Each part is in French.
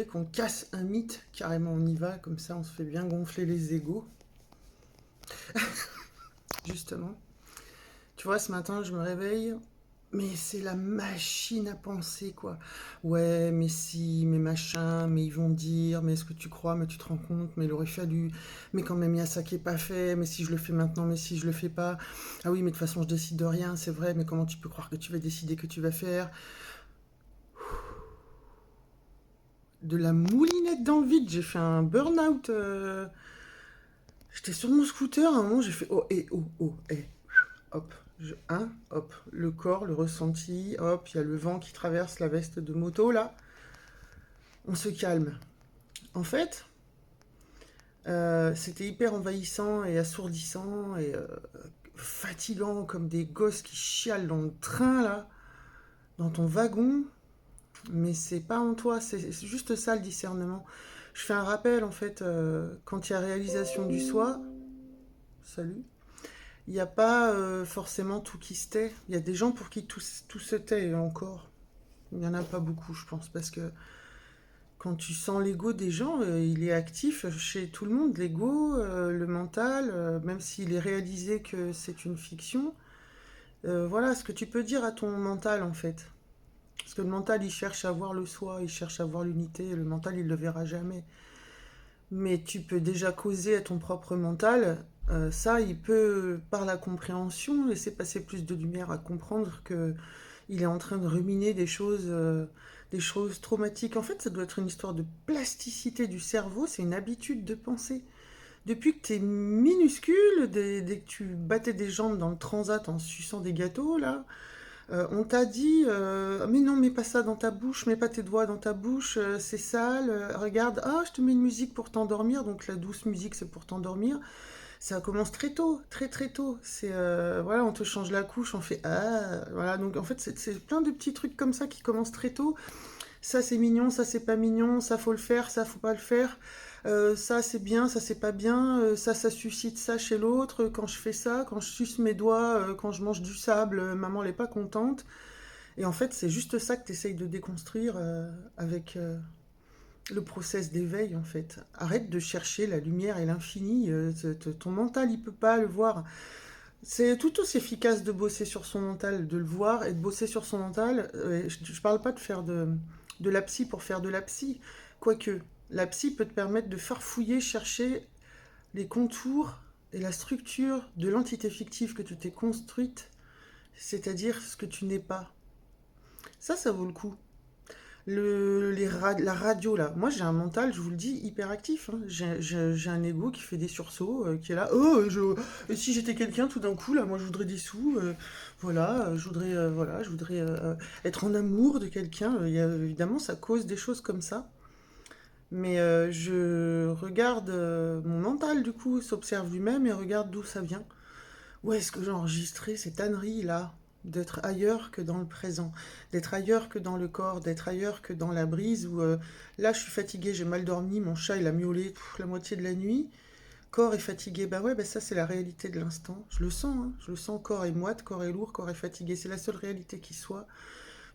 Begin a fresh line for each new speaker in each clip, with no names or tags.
voudrais qu'on casse un mythe, carrément on y va, comme ça on se fait bien gonfler les égos, justement. Tu vois, ce matin je me réveille, mais c'est la machine à penser, quoi. Ouais, mais si, mais machin, mais ils vont dire, mais est-ce que tu crois, mais tu te rends compte, mais il aurait fallu, mais quand même il y a ça qui est pas fait, mais si je le fais maintenant, mais si je le fais pas, ah oui, mais de toute façon je décide de rien, c'est vrai, mais comment tu peux croire que tu vas décider que tu vas faire? De la moulinette dans le vide, j'ai fait un burn-out. J'étais sur mon scooter, à un moment j'ai fait oh, et oh, oh, et hop, hop, le corps, le ressenti, hop, il y a le vent qui traverse la veste de moto là, on se calme. En fait, c'était hyper envahissant et assourdissant et fatigant comme des gosses qui chialent dans le train là, dans ton wagon, mais c'est pas en toi, c'est juste ça le discernement. Je fais un rappel en fait, quand il y a réalisation du soi, salut, il n'y a pas forcément tout qui se tait. Il y a des gens pour qui tout se tait et encore. Il n'y en a pas beaucoup, je pense, parce que quand tu sens l'ego des gens, il est actif chez tout le monde, l'ego, le mental, même s'il est réalisé que c'est une fiction. Voilà ce que tu peux dire à ton mental en fait. Parce que le mental, il cherche à voir le soi, il cherche à voir l'unité. Le mental, il ne le verra jamais. Mais tu peux déjà causer à ton propre mental. Ça, il peut, par la compréhension, laisser passer plus de lumière à comprendre que il est en train de ruminer des choses traumatiques. En fait, ça doit être une histoire de plasticité du cerveau, c'est une habitude de penser. Depuis que tu es minuscule, dès que tu battais des jambes dans le transat en suçant des gâteaux, là, on t'a dit mais non, mets pas ça dans ta bouche, mets pas tes doigts dans ta bouche, c'est sale, regarde, ah, je te mets une musique pour t'endormir, donc la douce musique c'est pour t'endormir. Ça commence très tôt, très très tôt. C'est voilà, on te change la couche, on fait ah, voilà. Donc en fait, c'est plein de petits trucs comme ça qui commencent très tôt. Ça c'est mignon, ça c'est pas mignon, ça faut le faire, ça faut pas le faire. Ça c'est bien, ça c'est pas bien. Ça suscite ça chez l'autre. Quand je fais ça, quand je suce mes doigts, quand je mange du sable, maman elle est pas contente. Et en fait, c'est juste ça que tu essayes de déconstruire avec le process d'éveil en fait. Arrête de chercher la lumière et l'infini. Ton mental, il peut pas le voir. C'est tout aussi efficace de bosser sur son mental, de le voir et de bosser sur son mental. Je parle pas de faire de la psy pour faire de la psy. Quoique, la psy peut te permettre de farfouiller, chercher les contours et la structure de l'entité fictive que tu t'es construite, c'est-à-dire ce que tu n'es pas. Ça vaut le coup. La radio, là, moi j'ai un mental, je vous le dis, hyper actif, hein. J'ai un ego qui fait des sursauts, qui est là. Oh, et si j'étais quelqu'un tout d'un coup, là, moi je voudrais des sous, voilà, je voudrais être en amour de quelqu'un. Évidemment, ça cause des choses comme ça. Mais je regarde mon mental, du coup, s'observe lui-même et regarde d'où ça vient. Où est-ce que j'ai enregistré cette ânerie là? D'être ailleurs que dans le présent, d'être ailleurs que dans le corps, d'être ailleurs que dans la brise où là je suis fatiguée, j'ai mal dormi, mon chat il a miaulé la moitié de la nuit, corps est fatigué, bah ouais, bah ça c'est la réalité de l'instant, je le sens, hein, je le sens, corps est moite, corps est lourd, corps est fatigué, c'est la seule réalité qui soit.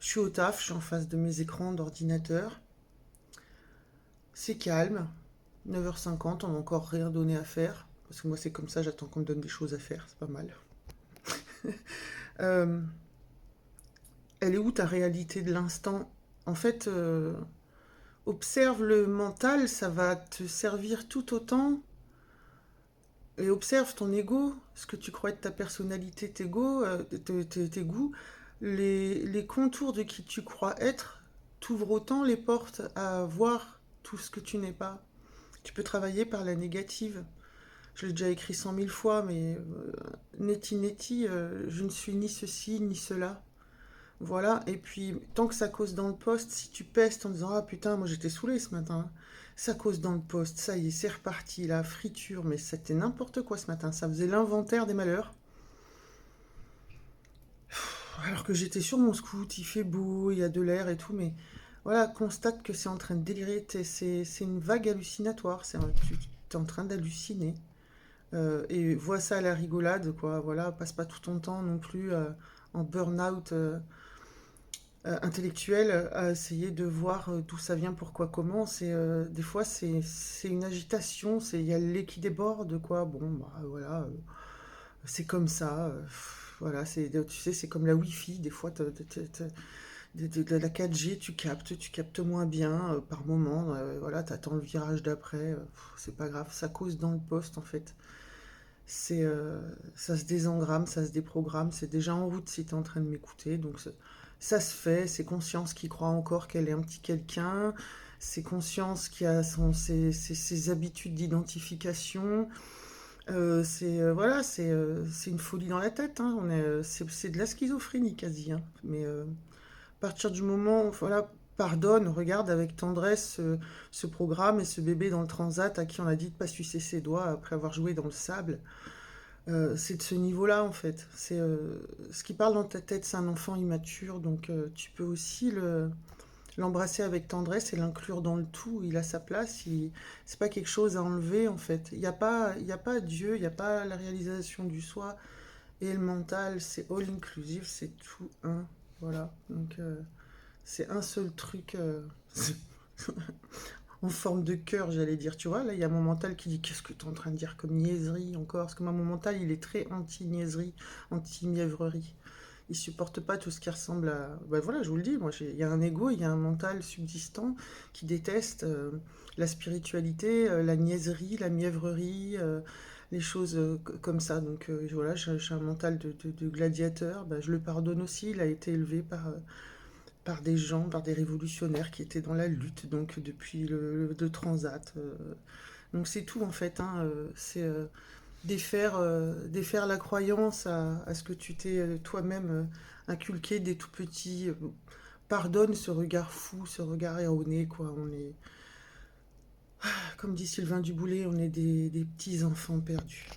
Je suis au taf, je suis en face de mes écrans d'ordinateur, c'est calme, 9h50, on n'a encore rien donné à faire, parce que moi c'est comme ça, j'attends qu'on me donne des choses à faire, c'est pas mal. Euh, Elle est où ta réalité de l'instant? En fait, observe le mental, ça va te servir tout autant. Et observe ton ego, ce que tu crois être ta personnalité, tes goûts, les contours de qui tu crois être, t'ouvrent autant les portes à voir tout ce que tu n'es pas. Tu peux travailler par la négative. Je l'ai déjà écrit 100 000 fois, mais neti neti, je ne suis ni ceci ni cela. Voilà, et puis tant que ça cause dans le poste, si tu pestes en disant ah putain, moi j'étais saoulé ce matin, hein. Ça cause dans le poste, ça y est, c'est reparti, la friture, mais c'était n'importe quoi ce matin, ça faisait l'inventaire des malheurs. Alors que j'étais sur mon scoot, il fait beau, il y a de l'air et tout, mais voilà, constate que c'est en train de délirer, c'est une vague hallucinatoire, tu es en train d'halluciner. Et vois ça à la rigolade, quoi, voilà, passe pas tout ton temps non plus en burn-out. intellectuelle à essayer de voir d'où ça vient, pourquoi, comment. Des fois, c'est une agitation, il y a le lait qui déborde, quoi. Bon, bah voilà, c'est comme ça. Voilà, tu sais, c'est comme la Wi-Fi. Des fois, de la 4G, tu captes moins bien par moment. Voilà, t'attends le virage d'après. C'est pas grave, ça cause dans le poste en fait. C'est, ça se désengramme, ça se déprogramme. C'est déjà en route si t'es en train de m'écouter. Ça se fait. C'est Conscience qui croit encore qu'elle est un petit quelqu'un. C'est Conscience qui a ses habitudes d'identification. Voilà, c'est une folie dans la tête, hein. C'est de la schizophrénie quasi, hein. Mais à partir du moment où, voilà, pardonne, regarde avec tendresse ce programme et ce bébé dans le transat à qui on a dit de pas sucer ses doigts après avoir joué dans le sable. C'est de ce niveau-là en fait. Ce qui parle dans ta tête, c'est un enfant immature, donc tu peux aussi l'embrasser avec tendresse et l'inclure dans le tout. Il a sa place. C'est pas quelque chose à enlever en fait. Il y a pas Dieu, il n'y a pas la réalisation du soi et le mental. C'est all inclusive, c'est tout un. Voilà. Donc c'est un seul truc en forme de cœur, j'allais dire. Tu vois, là, il y a mon mental qui dit qu'est-ce que tu es en train de dire comme niaiserie encore. Parce que moi, mon mental, il est très anti-niaiserie, anti-mièvrerie. Il supporte pas tout ce qui ressemble à. Ben voilà, je vous le dis, moi, il y a un ego, il y a un mental subsistant qui déteste la spiritualité, la niaiserie, la mièvrerie, les choses comme ça. Donc voilà, j'ai un mental de gladiateur. Ben, je le pardonne aussi. Il a été élevé par des gens, par des révolutionnaires qui étaient dans la lutte, donc depuis le transat. Donc c'est tout en fait, hein, c'est défaire la croyance à ce que tu t'es toi-même inculqué dès tout petit. Pardonne ce regard fou, ce regard erroné, quoi. Comme dit Sylvain Duboulet, on est des petits enfants perdus.